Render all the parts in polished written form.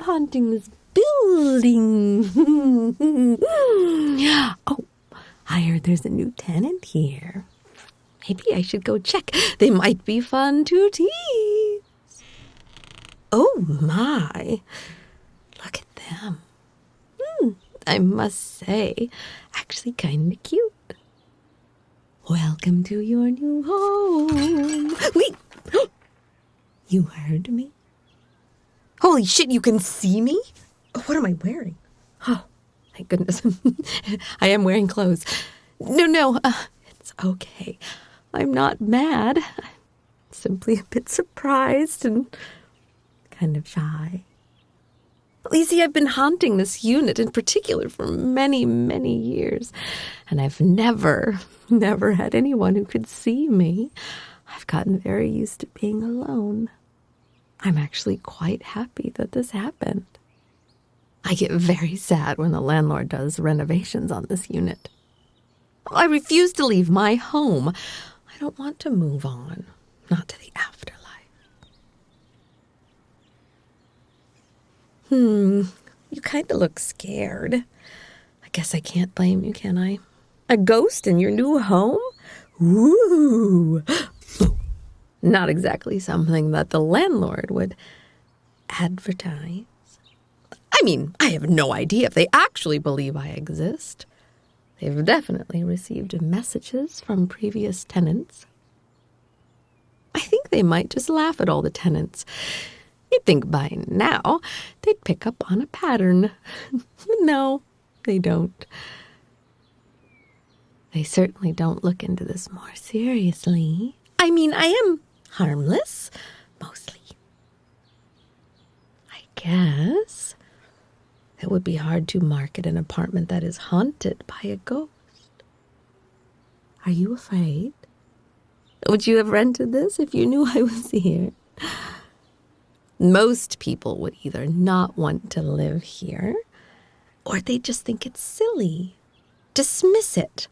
haunting this building. Oh, I heard there's a new tenant here. Maybe I should go check. They might be fun to tease. Oh, my. Look at them. I must say, actually kind of cute. Welcome to your new home. Wait! You heard me? Holy shit, you can see me? What am I wearing? Oh, thank goodness. I am wearing clothes. No, it's okay. I'm not mad. I'm simply a bit surprised and kind of shy. You see, I've been haunting this unit in particular for many, many years, and I've never had anyone who could see me. I've gotten very used to being alone. I'm actually quite happy that this happened. I get very sad when the landlord does renovations on this unit. I refuse to leave my home. I don't want to move on, not to the afterlife. You kind of look scared. I guess I can't blame you, can I? A ghost in your new home? Ooh. Not exactly something that the landlord would advertise. I mean, I have no idea if they actually believe I exist. They've definitely received messages from previous tenants. I think they might just laugh at all the tenants. You'd think by now they'd pick up on a pattern. No, they don't. They certainly don't look into this more seriously. I mean, I am harmless, mostly. I guess it would be hard to market an apartment that is haunted by a ghost. Are you afraid? Would you have rented this if you knew I was here? Most people would either not want to live here, or they just think it's silly. Dismiss it.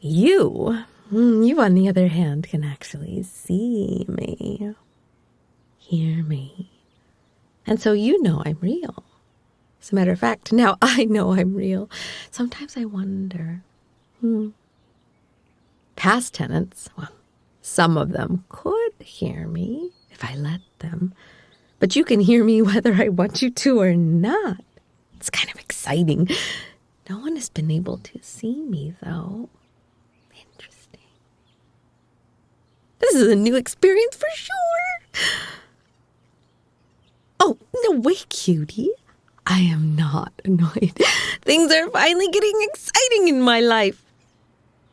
You on the other hand, can actually see me, hear me. And so you know I'm real. As a matter of fact, now I know I'm real. Sometimes I wonder, past tenants, well, some of them could hear me if I let them. But you can hear me whether I want you to or not. It's kind of exciting. No one has been able to see me, though. Interesting. This is a new experience for sure. Oh, no way, cutie. I am not annoyed. Things are finally getting exciting in my life.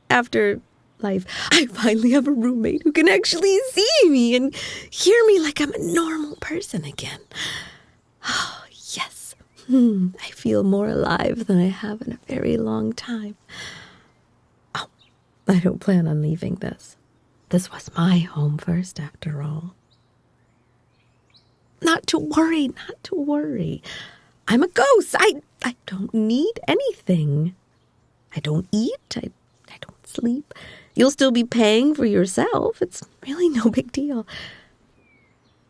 After life, I finally have a roommate who can actually see me and hear me like I'm a normal person again. Oh, yes. I feel more alive than I have in a very long time. Oh, I don't plan on leaving this. This was my home first, after all. Not to worry. I'm a ghost. I don't need anything. I don't eat. I don't sleep. You'll still be paying for yourself. It's really no big deal.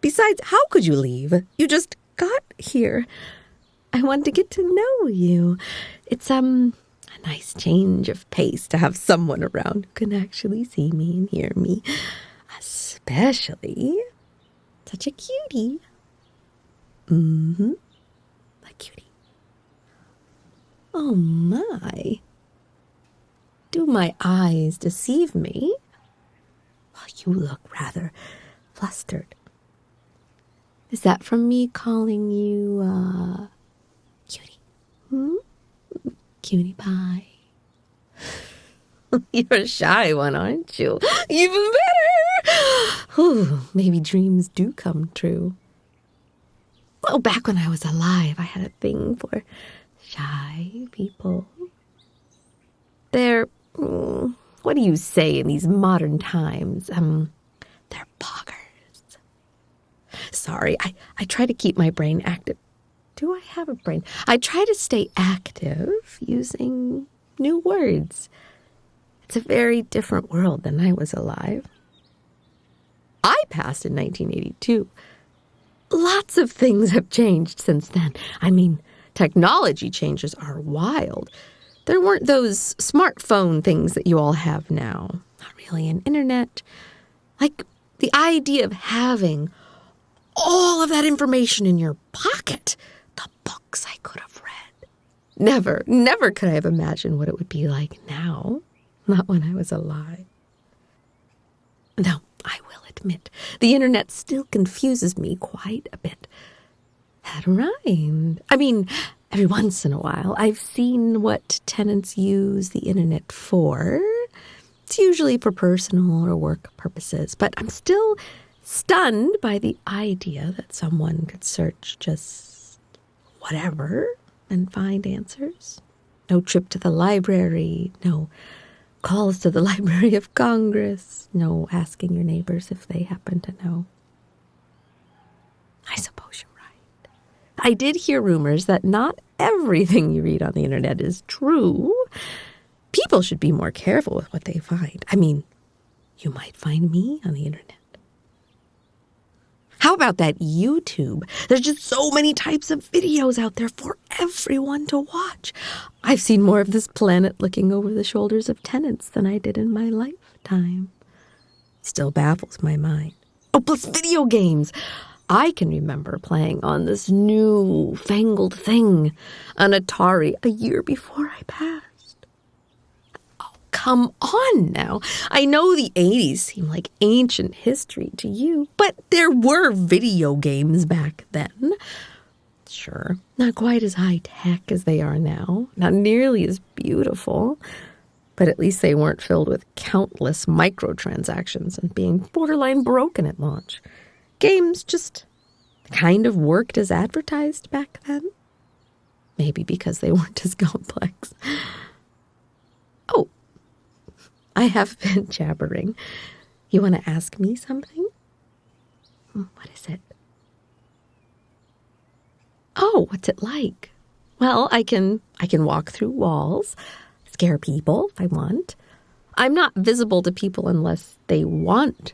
Besides, how could you leave? You just got here. I want to get to know you. It's a nice change of pace to have someone around who can actually see me and hear me. Especially such a cutie. A cutie. Oh my. Do my eyes deceive me? Well, you look rather flustered. Is that from me calling you, cutie? Cutie pie. You're a shy one, aren't you? Even better! Ooh, maybe dreams do come true. Well, back when I was alive, I had a thing for shy people. They're, what do you say in these modern times? They're poggers. Sorry, I try to keep my brain active. Do I have a brain? I try to stay active using new words. It's a very different world than I was alive. I passed in 1982. lots of things have changed since then. I mean, technology changes are wild. There weren't those smartphone things that you all have now. Not really an internet. Like the idea of having all of that information in your pocket. The books I could have read. Never could I have imagined what it would be like now. Not when I was alive. Though, I will admit, the internet still confuses me quite a bit. That rhymed. I mean, every once in a while, I've seen what tenants use the internet for. It's usually for personal or work purposes, but I'm still stunned by the idea that someone could search just whatever and find answers. No trip to the library, no calls to the Library of Congress, no asking your neighbors if they happen to know. I suppose you're right. I did hear rumors that not everything you read on the internet is true. People should be more careful with what they find. I mean, you might find me on the internet. How about that YouTube? There's just so many types of videos out there for everyone to watch. I've seen more of this planet looking over the shoulders of tenants than I did in my lifetime. Still baffles my mind. Oh, plus video games. I can remember playing on this new-fangled thing, an Atari, a year before I passed. Come on now. I know the 80s seem like ancient history to you, but there were video games back then. Sure, not quite as high-tech as they are now, not nearly as beautiful, but at least they weren't filled with countless microtransactions and being borderline broken at launch. Games just kind of worked as advertised back then. Maybe because they weren't as complex. Oh, I have been jabbering. You want to ask me something? What is it? Oh, what's it like? Well, I can walk through walls, scare people if I want. I'm not visible to people unless they want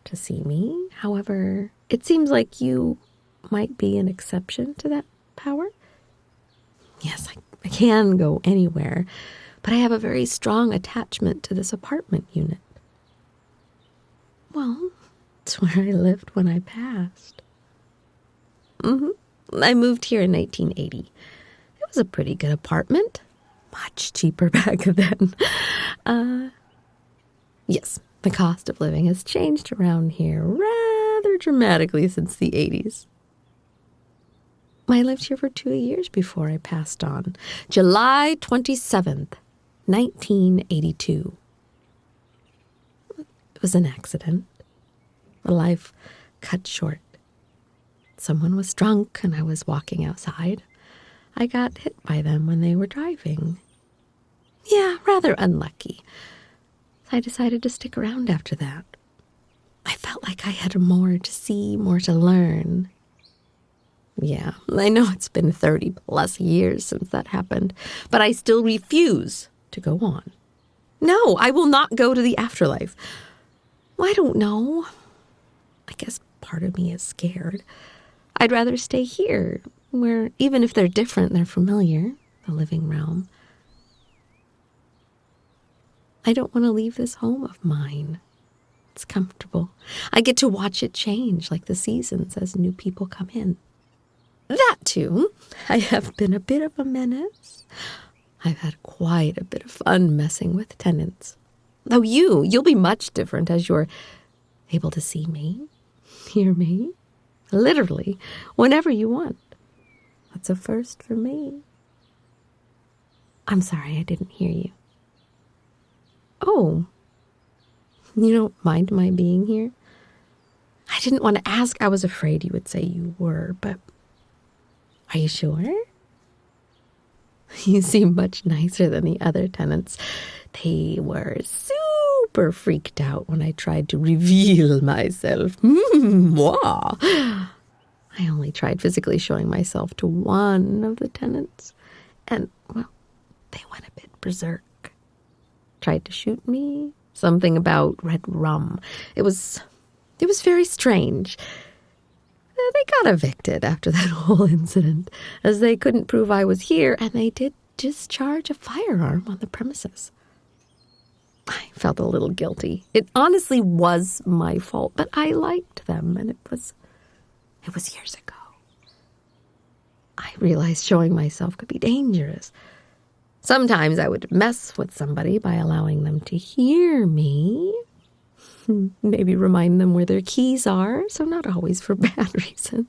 to see me. However, it seems like you might be an exception to that power. Yes, I can go anywhere, but I have a very strong attachment to this apartment unit. Well, it's where I lived when I passed. I moved here in 1980. It was a pretty good apartment. Much cheaper back then. Yes, the cost of living has changed around here rather dramatically since the 80s. I lived here for 2 years before I passed on. July 27th, 1982. It was an accident. A life cut short. Someone was drunk and I was walking outside. I got hit by them when they were driving. Yeah, rather unlucky. I decided to stick around after that. I felt like I had more to see, more to learn. Yeah, I know it's been 30 plus years since that happened, but I still refuse to go on. No, I will not go to the afterlife. Well, I don't know. I guess part of me is scared. I'd rather stay here, where even if they're different, they're familiar, the living realm. I don't want to leave this home of mine. It's comfortable. I get to watch it change like the seasons as new people come in. That too, I have been a bit of a menace. I've had quite a bit of fun messing with tenants. Though you'll be much different as you're able to see me, hear me, literally, whenever you want. That's a first for me. I'm sorry, I didn't hear you. Oh, you don't mind my being here? I didn't want to ask. I was afraid you would say you were, but are you sure? You seem much nicer than the other tenants. They were super freaked out when I tried to reveal myself. Moi. I only tried physically showing myself to one of the tenants, and, well, they went a bit berserk. Tried to shoot me. Something about red rum. It was very strange. they got evicted after that whole incident, as they couldn't prove I was here, and they did discharge a firearm on the premises. I felt a little guilty. It honestly was my fault, but I liked them, and it was years ago. I realized showing myself could be dangerous. Sometimes I would mess with somebody by allowing them to hear me. Maybe remind them where their keys are, so not always for bad reasons.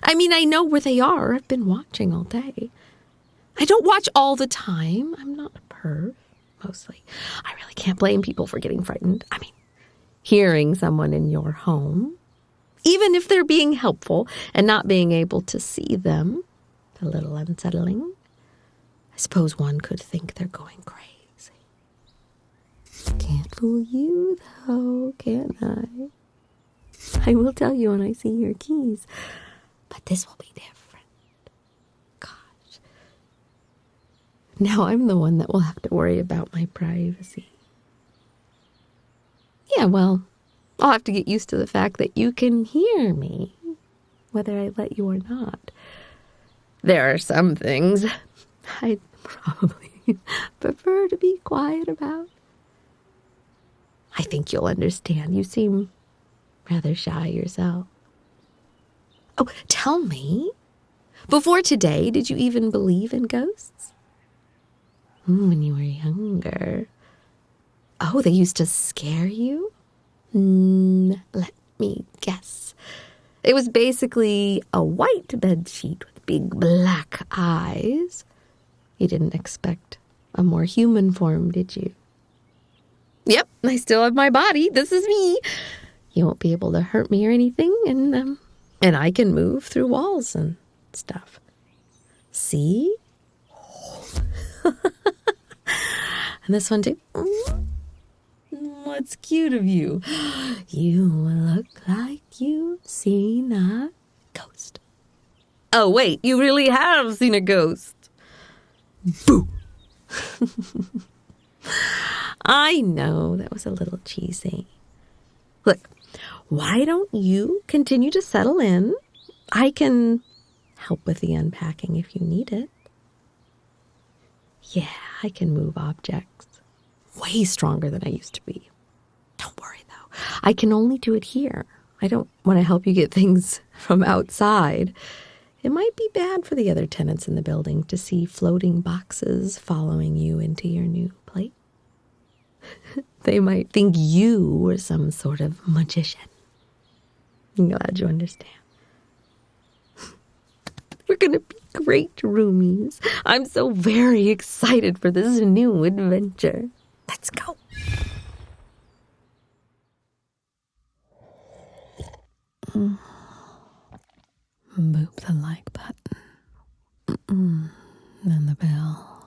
I mean, I know where they are. I've been watching all day. I don't watch all the time. I'm not a perv, mostly. I really can't blame people for getting frightened. I mean, hearing someone in your home, even if they're being helpful and not being able to see them, a little unsettling. I suppose one could think they're going crazy. Can't fool you, though, can I? I will tell you when I see your keys, but this will be different. Gosh. Now I'm the one that will have to worry about my privacy. Yeah, well, I'll have to get used to the fact that you can hear me, whether I let you or not. There are some things I'd probably prefer to be quiet about. I think you'll understand. You seem rather shy yourself. Oh, tell me, before today, did you even believe in ghosts? When you were younger. Oh, they used to scare you? Let me guess. It was basically a white bedsheet with big black eyes. You didn't expect a more human form, did you? Yep, I still have my body. This is me. You won't be able to hurt me or anything, and I can move through walls and stuff. See? And this one too. What's cute of you? You look like you've seen a ghost. Oh, wait, you really have seen a ghost. Boo! I know that was a little cheesy. Look, why don't you continue to settle in? I can help with the unpacking if you need it. Yeah, I can move objects. Way stronger than I used to be. Don't worry, though. I can only do it here. I don't want to help you get things from outside. It might be bad for the other tenants in the building to see floating boxes following you into your new place. They might think you were some sort of magician. I'm glad you understand. We're going to be great roomies. I'm so very excited for this new adventure. Let's go. Boop the like button. And the bell.